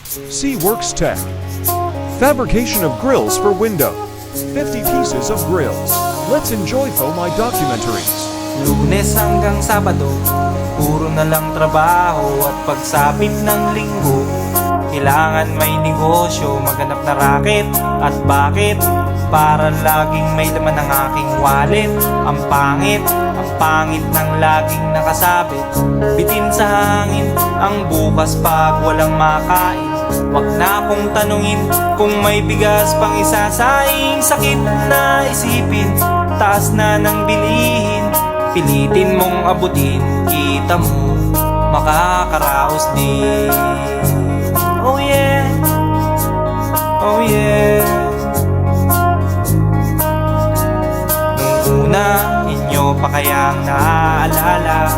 C-Works Tech. Fabrication of grills for window. 50 pieces of grills. Let's enjoy my documentaries. Lunes hanggang Sabado, puro na lang trabaho. At pagsapit ng linggo, kailangan may negosyo, maghanap na racket. At bakit? Para laging may laman ng aking wallet. Ang pangit ng laging nakasabit. Bitin sa hangin ang bukas pag walang makain. Wag na akong tanungin kung may bigas pang isasaing. Sakit na isipin, taas na ng bilihin. Pilitin mong abutin, kita mo makakaraos din. Oh yeah, oh yeah. Nung una, inyo pa kayang naaalala,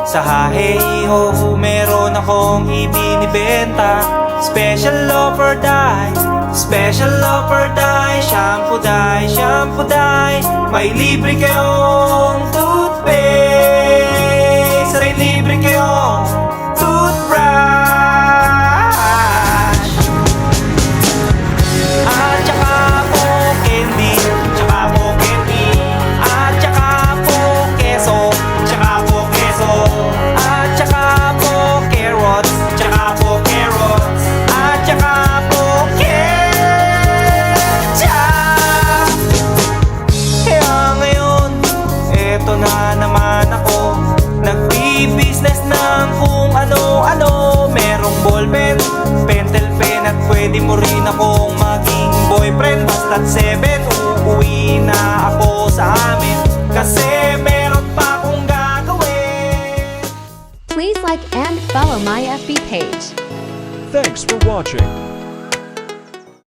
sa hahe-iho meron akong ibinibenta. Special offer die, special offer die. Shampoo die, shampoo die. May libre kayong toothpaste. May libre kayong toothbrush. At saka po candy, tsaka po candy. At saka po keso, tsaka po keso. At saka po carrots, tsaka po carrots. At saka po ketchup. Kaya ngayon, eto na naman ako, nagbi-business ng kung ano-ano. Merong ballpen, pentel pen, at pwede mo rin akong maging boyfriend. Basta't 7, uuwi na ako sa amin, kasi meron pa akong gagawin. Please like and follow my FB page. Thanks for watching.